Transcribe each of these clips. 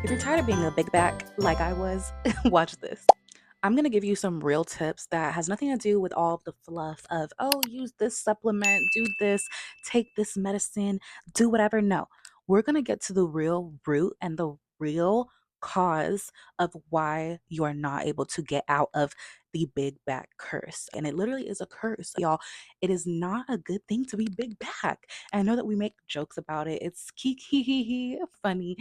If you're tired of being a big back like I was, watch this. I'm going to give you some real tips that has nothing to do with all of the fluff of, oh, use this supplement, do this, take this medicine, do whatever. No, we're going to get to the real root and the real cause of why you are not able to get out of the big back curse. And it literally is a curse. Y'all, it is not a good thing to be big back. And I know that we make jokes about it. It's kiki funny,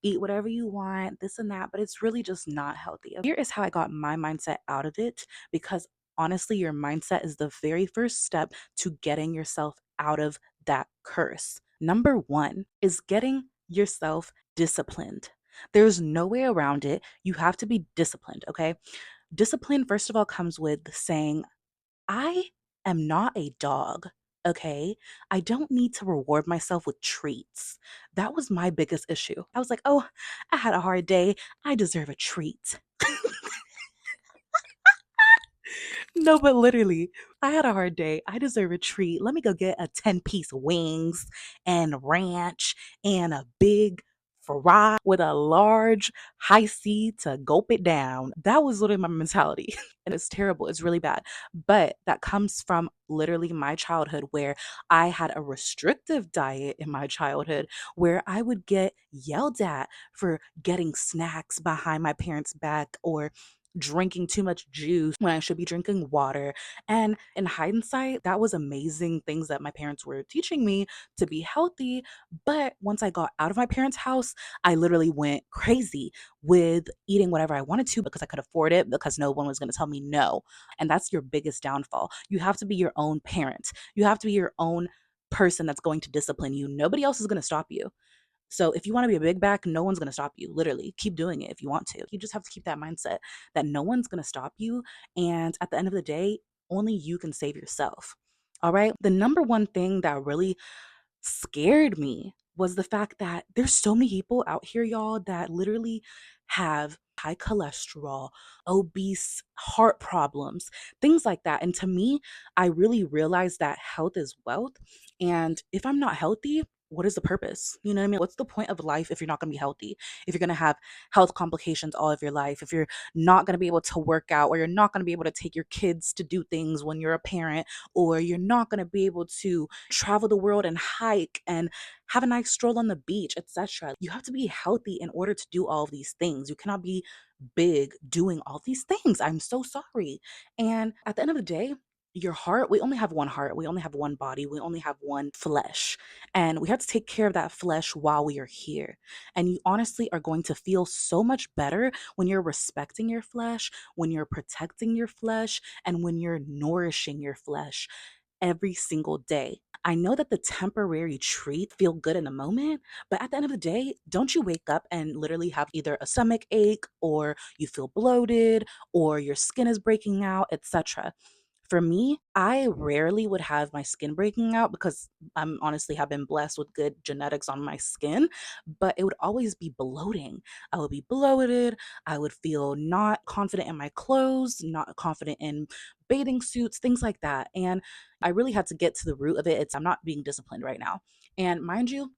eat whatever you want, this and that, but it's really just not healthy. Here is how I got my mindset out of it because honestly, your mindset is the very first step to getting yourself out of that curse. Number one is getting yourself disciplined. There's no way around it. You have to be disciplined, okay? Discipline, first of all, comes with saying, I am not a dog, okay? I don't need to reward myself with treats. That was my biggest issue. I was like, oh, I had a hard day. I deserve a treat. No, but literally, I had a hard day. I deserve a treat. Let me go get a 10-piece wings and ranch and a big fry with a large high C to gulp it down. That was literally my mentality. And it's terrible. It's really bad. But that comes from literally my childhood where I had a restrictive diet in my childhood where I would get yelled at for getting snacks behind my parents' back or drinking too much juice when I should be drinking water. And in hindsight, that was amazing things that my parents were teaching me to be healthy. But once I got out of my parents' house, I literally went crazy with eating whatever I wanted to because I could afford it, because no one was going to tell me no. And that's your biggest downfall. You have to be your own parent, you have to be your own person that's going to discipline you. Nobody else is going to stop you. So if you want to be a big back, no one's going to stop you. Literally, keep doing it if you want to. You just have to keep that mindset that no one's going to stop you. And at the end of the day, only you can save yourself. All right. The number one thing that really scared me was the fact that there's so many people out here, y'all, that literally have high cholesterol, obese, heart problems, things like that. And to me, I really realized that health is wealth. And if I'm not healthy, what is the purpose? You know what I mean? What's the point of life if you're not going to be healthy? If you're going to have health complications all of your life, if you're not going to be able to work out, or you're not going to be able to take your kids to do things when you're a parent, or you're not going to be able to travel the world and hike and have a nice stroll on the beach, etc. You have to be healthy in order to do all of these things. You cannot be big doing all these things. I'm so sorry. And at the end of the day, your heart, we only have one heart, we only have one body, we only have one flesh. And we have to take care of that flesh while we are here. And you honestly are going to feel so much better when you're respecting your flesh, when you're protecting your flesh, and when you're nourishing your flesh every single day. I know that the temporary treat feel good in the moment, but at the end of the day, don't you wake up and literally have either a stomach ache, or you feel bloated, or your skin is breaking out, etc. For me, I rarely would have my skin breaking out because I'm honestly have been blessed with good genetics on my skin, but it would always be bloating. I would be bloated. I would feel not confident in my clothes, not confident in bathing suits, things like that. And I really had to get to the root of it. I'm not being disciplined right now. And mind you,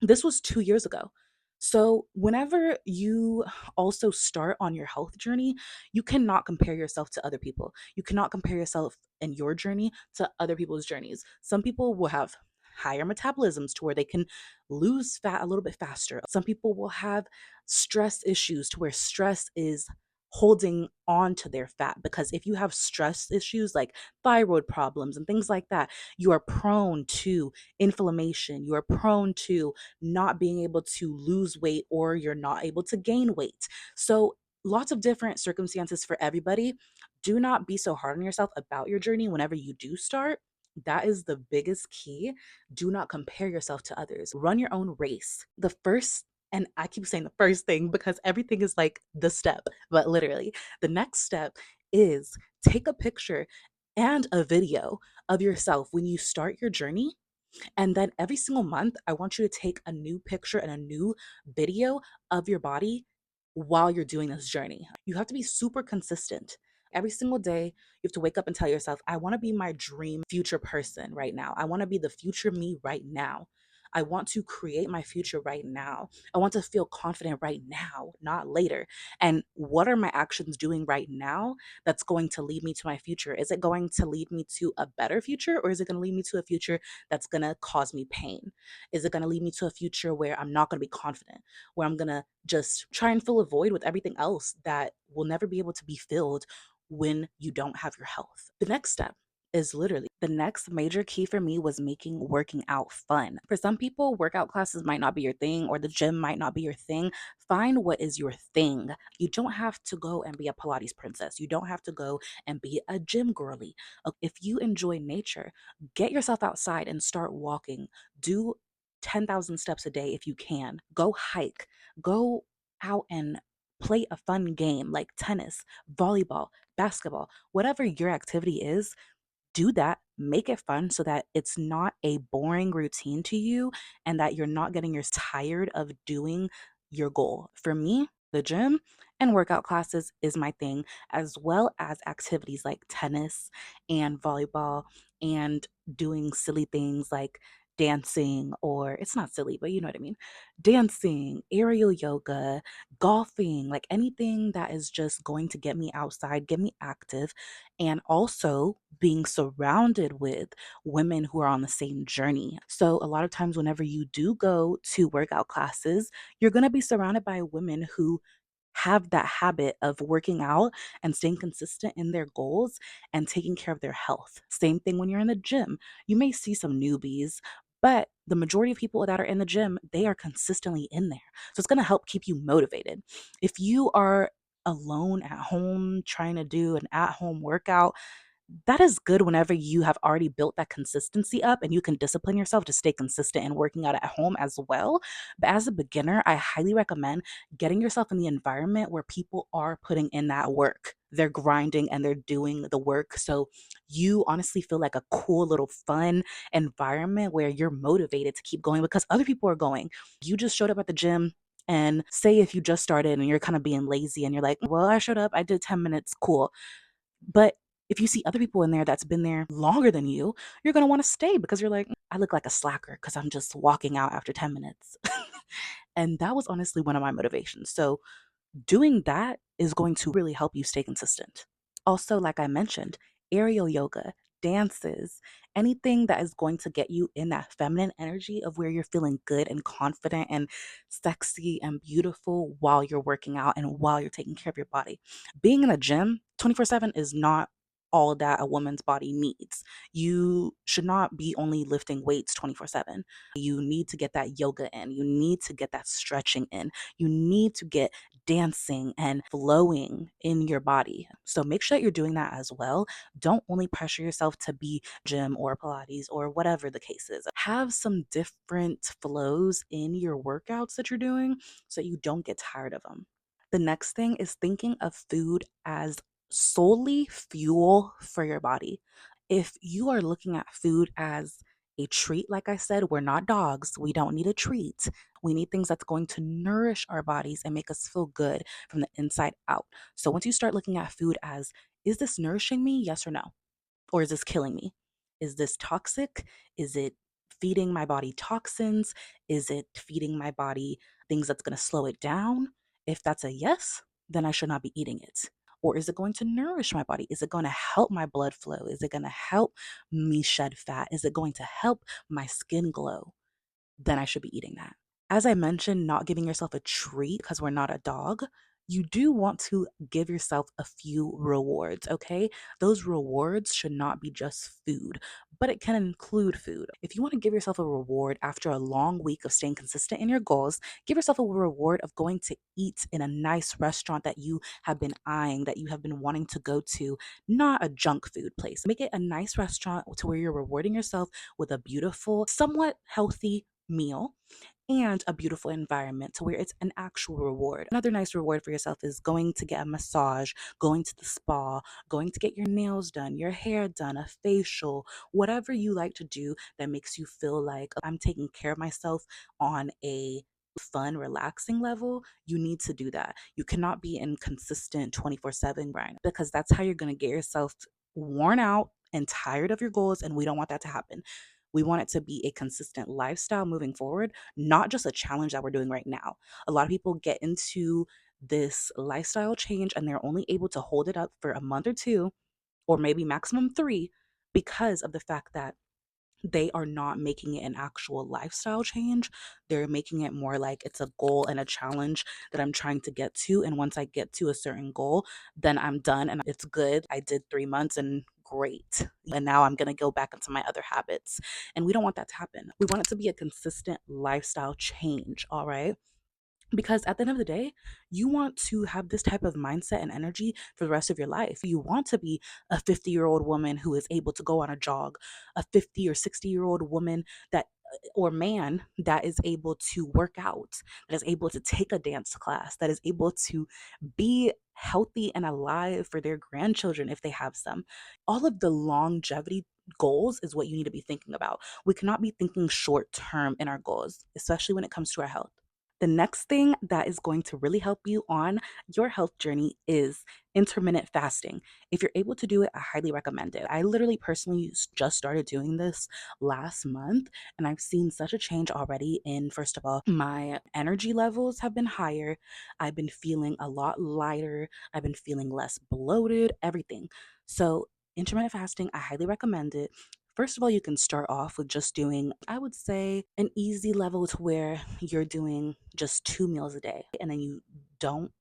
this was 2 years ago. So, whenever you also start on your health journey, you cannot compare yourself to other people. You cannot compare yourself and your journey to other people's journeys. Some people will have higher metabolisms to where they can lose fat a little bit faster. Some people will have stress issues to where stress is holding on to their fat, because if you have stress issues like thyroid problems and things like that, you are prone to inflammation, you are prone to not being able to lose weight, or you're not able to gain weight. So, lots of different circumstances for everybody. Do not be so hard on yourself about your journey whenever you do start. That is the biggest key. Do not compare yourself to others. Run your own race. The first, and I keep saying the first thing because everything is like the step, but literally, the next step is take a picture and a video of yourself when you start your journey, and then every single month, I want you to take a new picture and a new video of your body while you're doing this journey. You have to be super consistent. Every single day, you have to wake up and tell yourself, I want to be my dream future person right now. I want to be the future me right now. I want to create my future right now. I want to feel confident right now, not later. And what are my actions doing right now that's going to lead me to my future? Is it going to lead me to a better future, or is it going to lead me to a future that's going to cause me pain? Is it going to lead me to a future where I'm not going to be confident, where I'm going to just try and fill a void with everything else that will never be able to be filled when you don't have your health? The next step is literally the next major key for me was making working out fun. For some people, workout classes might not be your thing, or the gym might not be your thing. Find what is your thing. You don't have to go and be a Pilates princess. You don't have to go and be a gym girly. If you enjoy nature, get yourself outside and start walking. Do 10,000 steps a day if you can. Go hike. Go out and play a fun game like tennis, volleyball, basketball, whatever your activity is. Do that, make it fun so that it's not a boring routine to you and that you're not getting tired of doing your goal. For me, the gym and workout classes is my thing, as well as activities like tennis and volleyball and doing silly things like dancing, or it's not silly, but you know what I mean. Dancing, aerial yoga, golfing, like anything that is just going to get me outside, get me active, and also being surrounded with women who are on the same journey. So, a lot of times, whenever you do go to workout classes, you're going to be surrounded by women who have that habit of working out and staying consistent in their goals and taking care of their health. Same thing when you're in the gym. You may see some newbies, but the majority of people that are in the gym, they are consistently in there. So it's going to help keep you motivated. If you are alone at home trying to do an at home workout, that is good whenever you have already built that consistency up and you can discipline yourself to stay consistent and working out at home as well. But as a beginner, I highly recommend getting yourself in the environment where people are putting in that work. They're grinding and they're doing the work. So you honestly feel like a cool little fun environment where you're motivated to keep going because other people are going. You just showed up at the gym. And say if you just started and you're kind of being lazy and you're like, well, I showed up, I did 10 minutes, cool. But if you see other people in there that's been there longer than you're going to want to stay because you're like, I look like a slacker because I'm just walking out after 10 minutes. And that was honestly one of my motivations. So doing that is going to really help you stay consistent. Also, like I mentioned, aerial yoga, dances, anything that is going to get you in that feminine energy of where you're feeling good and confident and sexy and beautiful while you're working out and while you're taking care of your body. Being in a gym 24/7 is not all that a woman's body needs. You should not be only lifting weights 24/7. You need to get that yoga in. You need to get that stretching in. You need to get dancing and flowing in your body. So make sure that you're doing that as well. Don't only pressure yourself to be gym or Pilates or whatever the case is. Have some different flows in your workouts that you're doing so that you don't get tired of them. The next thing is thinking of food as solely fuel for your body. If you are looking at food as a treat, like I said, we're not dogs. We don't need a treat. We need things that's going to nourish our bodies and make us feel good from the inside out. So once you start looking at food as, is this nourishing me? Yes or no? Or is this killing me? Is this toxic? Is it feeding my body toxins? Is it feeding my body things that's going to slow it down? If that's a yes, then I should not be eating it. Or is it going to nourish my body? Is it going to help my blood flow? Is it going to help me shed fat? Is it going to help my skin glow? Then I should be eating that. As I mentioned, not giving yourself a treat because we're not a dog, you do want to give yourself a few rewards, okay? Those rewards should not be just food, but it can include food. If you want to give yourself a reward after a long week of staying consistent in your goals, give yourself a reward of going to eat in a nice restaurant that you have been eyeing, that you have been wanting to go to, not a junk food place. Make it a nice restaurant to where you're rewarding yourself with a beautiful, somewhat healthy meal and a beautiful environment to where it's an actual reward. Another nice reward for yourself is going to get a massage, going to the spa, going to get your nails done, your hair done, a facial, whatever you like to do that makes you feel like I'm taking care of myself on a fun, relaxing level. You need to do that. You cannot be in consistent 24/7 grind because that's how you're going to get yourself worn out and tired of your goals, and we don't want that to happen. We want it to be a consistent lifestyle moving forward, not just a challenge that we're doing right now. A lot of people get into this lifestyle change and they're only able to hold it up for a month or two, or maybe maximum three, because of the fact that they are not making it an actual lifestyle change. They're making it more like it's a goal and a challenge that I'm trying to get to. And once I get to a certain goal, then I'm done and it's good. I did 3 months and great. And now I'm going to go back into my other habits. And we don't want that to happen. We want it to be a consistent lifestyle change. All right. Because at the end of the day, you want to have this type of mindset and energy for the rest of your life. You want to be a 50-year-old woman who is able to go on a jog, a 50 or 60-year-old woman that or man that is able to work out, that is able to take a dance class, that is able to be healthy and alive for their grandchildren if they have some. All of the longevity goals is what you need to be thinking about. We cannot be thinking short term in our goals, especially when it comes to our health. The next thing that is going to really help you on your health journey is intermittent fasting. If you're able to do it, I highly recommend it. I literally personally just started doing this last month, and I've seen such a change already in, first of all, my energy levels have been higher. I've been feeling a lot lighter. I've been feeling less bloated, everything. So, intermittent fasting, I highly recommend it. First of all, you can start off with just doing, I would say, an easy level to where you're doing just 2 meals a day and then you don't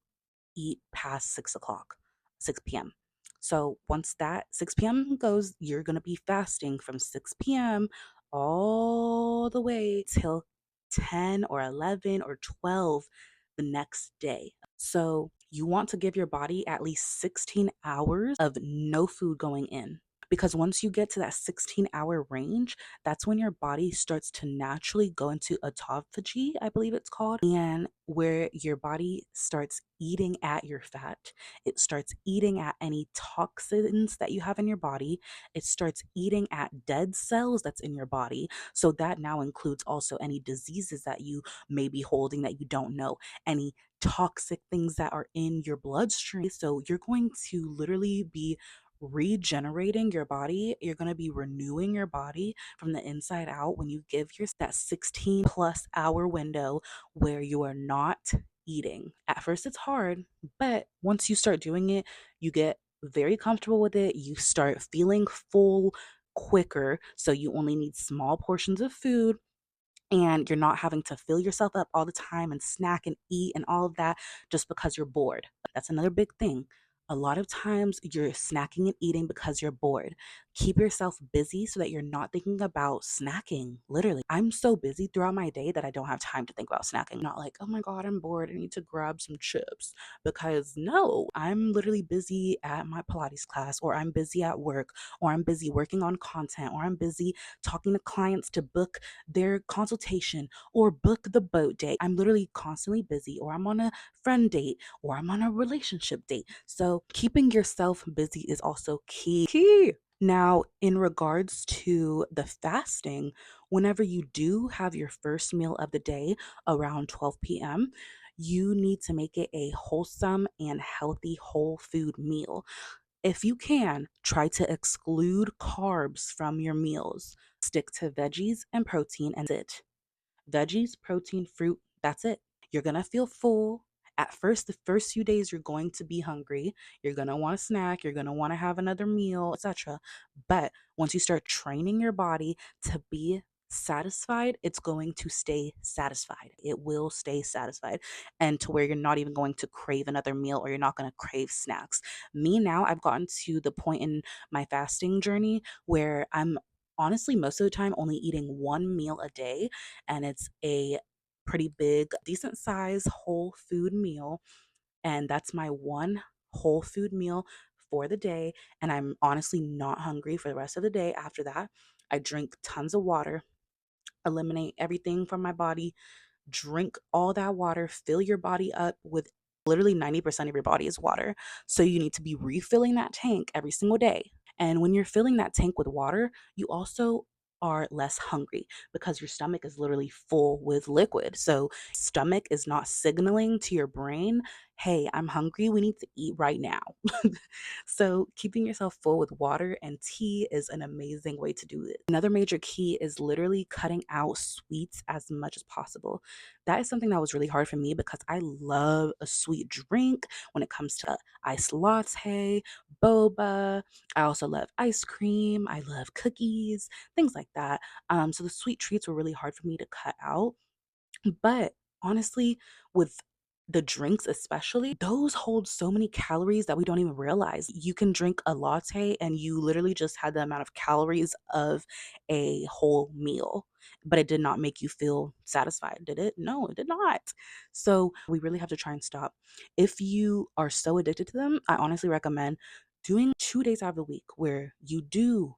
eat past 6 o'clock, 6 p.m. So once that 6 p.m. goes, you're going to be fasting from 6 p.m. all the way till 10 or 11 or 12 the next day. So you want to give your body at least 16 hours of no food going in. Because once you get to that 16-hour range, that's when your body starts to naturally go into autophagy, I believe it's called, and where your body starts eating at your fat. It starts eating at any toxins that you have in your body. It starts eating at dead cells that's in your body. So that now includes also any diseases that you may be holding that you don't know, any toxic things that are in your bloodstream. So you're going to literally be regenerating your body. You're going to be renewing your body from the inside out when you give your that 16 plus hour window where you are not eating. At first it's hard, but once you start doing it, you get very comfortable with it. You start feeling full quicker, so you only need small portions of food and you're not having to fill yourself up all the time and snack and eat and all of that just because you're bored. That's another big thing. A lot of times you're snacking and eating because you're bored. Keep yourself busy so that you're not thinking about snacking. Literally, I'm so busy throughout my day that I don't have time to think about snacking. Not like, oh my God, I'm bored. I need to grab some chips. Because no, I'm literally busy at my Pilates class, or I'm busy at work, or I'm busy working on content, or I'm busy talking to clients to book their consultation or book the boat date. I'm literally constantly busy, or I'm on a friend date, or I'm on a relationship date. So keeping yourself busy is also key. Now, in regards to the fasting, whenever you do have your first meal of the day around 12 p.m., you need to make it a wholesome and healthy whole food meal. If you can, try to exclude carbs from your meals. Stick to veggies and protein and it. Veggies, protein, fruit, that's it. You're going to feel full. At first, the first few days, you're going to be hungry. You're going to want a snack. You're going to want to have another meal, etc. But once you start training your body to be satisfied, it's going to stay satisfied. It will stay satisfied, and to where you're not even going to crave another meal, or you're not going to crave snacks. Me now, I've gotten to the point in my fasting journey where I'm honestly most of the time only eating one meal a day, and it's a pretty big, decent size whole food meal. And that's my one whole food meal for the day. And I'm honestly not hungry for the rest of the day after that. I drink tons of water, eliminate everything from my body, drink all that water, fill your body up with literally 90% of your body is water. So you need to be refilling that tank every single day. And when you're filling that tank with water, you also are less hungry because your stomach is literally full with liquid. So, stomach is not signaling to your brain, hey, I'm hungry. We need to eat right now. So, keeping yourself full with water and tea is an amazing way to do it. Another major key is literally cutting out sweets as much as possible. That is something that was really hard for me because I love a sweet drink when it comes to iced latte, boba. I also love ice cream. I love cookies, things like that. So the sweet treats were really hard for me to cut out. But honestly, with the drinks especially, those hold so many calories that we don't even realize. You can drink a latte and you literally just had the amount of calories of a whole meal, but it did not make you feel satisfied, did it? No, it did not. So we really have to try and stop. If you are so addicted to them, I honestly recommend doing 2 days out of the week where you do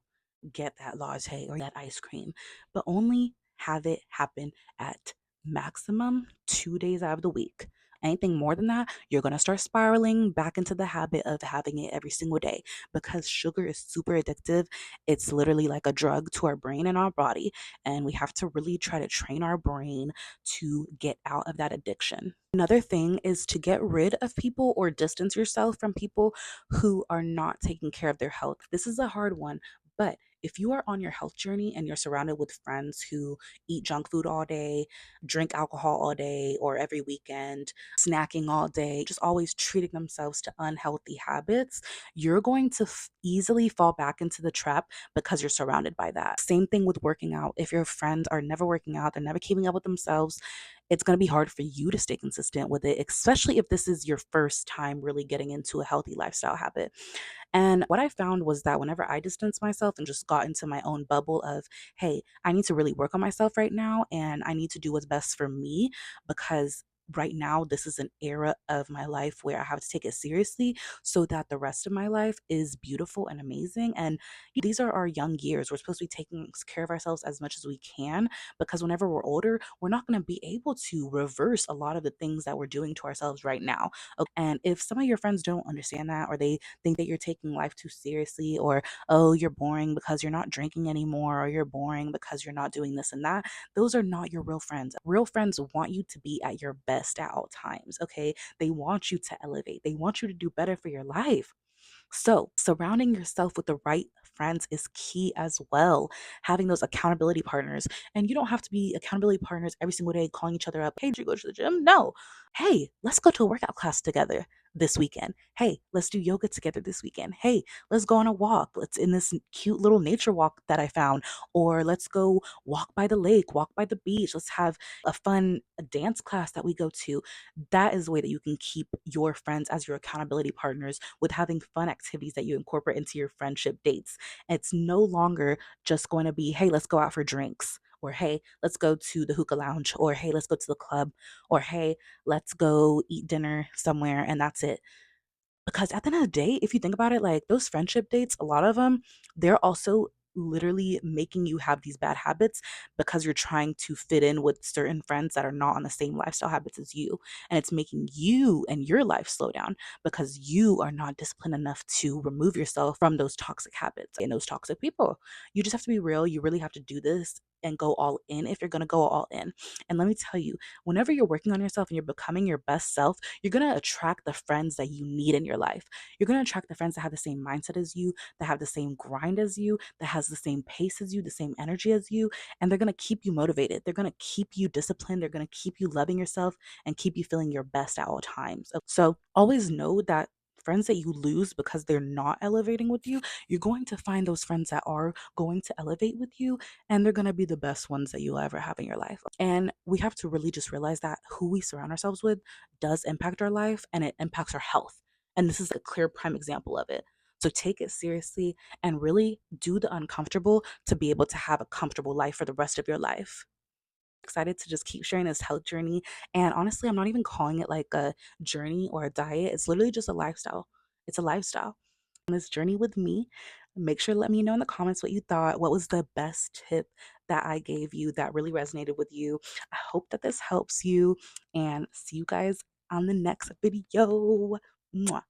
get that latte or that ice cream, but only have it happen at maximum 2 days out of the week. Anything more than that, you're going to start spiraling back into the habit of having it every single day because sugar is super addictive. It's literally like a drug to our brain and our body. And we have to really try to train our brain to get out of that addiction. Another thing is to get rid of people or distance yourself from people who are not taking care of their health. This is a hard one, but if you are on your health journey and you're surrounded with friends who eat junk food all day, drink alcohol all day or every weekend, snacking all day, just always treating themselves to unhealthy habits, you're going to easily fall back into the trap because you're surrounded by that. Same thing with working out. If your friends are never working out, they're never keeping up with themselves, it's going to be hard for you to stay consistent with it, especially if this is your first time really getting into a healthy lifestyle habit. And what I found was that whenever I distanced myself and just got into my own bubble of, hey, I need to really work on myself right now and I need to do what's best for me because right now this is an era of my life where I have to take it seriously so that the rest of my life is beautiful and amazing. And these are our young years. We're supposed to be taking care of ourselves as much as we can because whenever we're older, we're not going to be able to reverse a lot of the things that we're doing to ourselves right now. And if some of your friends don't understand that, or they think that you're taking life too seriously, or, oh, you're boring because you're not drinking anymore, or you're boring because you're not doing this and that, those are not your real friends. Real friends want you to be at your best at all times, okay? They want you to elevate, they want you to do better for your life. So, surrounding yourself with the right friends is key as well. Having those accountability partners. And you don't have to be accountability partners every single day calling each other up. Hey, did you go to the gym? No. Hey, let's go to a workout class together this weekend. Hey, let's do yoga together this weekend. Hey, let's go on a walk. Let's in this cute little nature walk that I found. Or let's go walk by the lake, walk by the beach. Let's have a fun dance class that we go to. That is the way that you can keep your friends as your accountability partners with having fun activities that you incorporate into your friendship dates. It's no longer just going to be, hey, let's go out for drinks. Or hey, let's go to the hookah lounge. Or hey, let's go to the club. Or hey, let's go eat dinner somewhere and that's it. Because at the end of the day, if you think about it, like those friendship dates, a lot of them, they're also literally making you have these bad habits because you're trying to fit in with certain friends that are not on the same lifestyle habits as you. And it's making you and your life slow down because you are not disciplined enough to remove yourself from those toxic habits and those toxic people. You just have to be real. You really have to do this and go all in if you're going to go all in. And let me tell you, whenever you're working on yourself and you're becoming your best self, you're going to attract the friends that you need in your life. You're going to attract the friends that have the same mindset as you, that have the same grind as you, that has the same pace as you, the same energy as you, and they're going to keep you motivated. They're going to keep you disciplined. They're going to keep you loving yourself and keep you feeling your best at all times. So always know that friends that you lose because they're not elevating with you, you're going to find those friends that are going to elevate with you, and they're going to be the best ones that you'll ever have in your life. And we have to really just realize that who we surround ourselves with does impact our life and it impacts our health. And this is a clear prime example of it. So take it seriously and really do the uncomfortable to be able to have a comfortable life for the rest of your life. Excited to just keep sharing this health journey. And honestly, I'm not even calling it like a journey or a diet. It's literally just a lifestyle. It's a lifestyle. On this journey with me, make sure to let me know in the comments what you thought. What was the best tip that I gave you that really resonated with you? I hope that this helps you and see you guys on the next video. Mwah.